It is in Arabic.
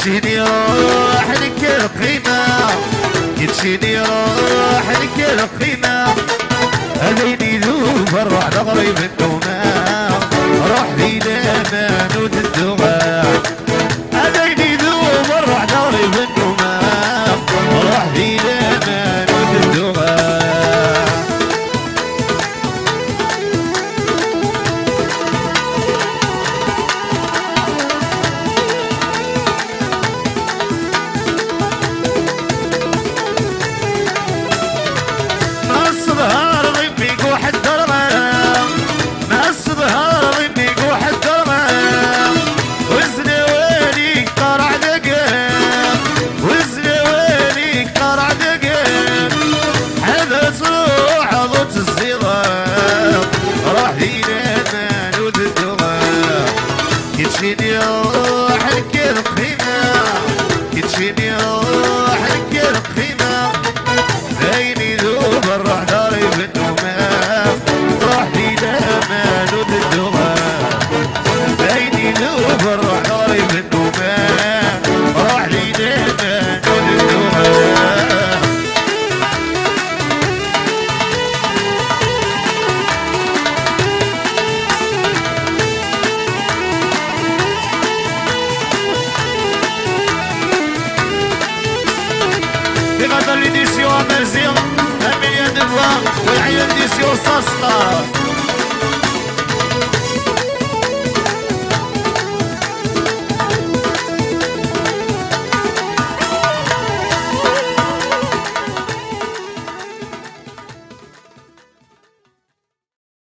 يتشيني روح لك القيمة يتشيني روح لك القيمة هذيني ذوب الروح لغريب الدماء روح لي دامان وتدوغا هذيني ذوب الروح لغريب الدماء روح لي دامان وتدوغا يتشيني روح لك القيمة يتشيني روح لك القيمة عيني ذوب الروح داري بالدماء روح لي دامان وتدوغا عيني ذوب الروح داري بالدماء روح لي دامان وتدوغا l'édition à Mazir, un million de voix, والعيال ديسيو صاصة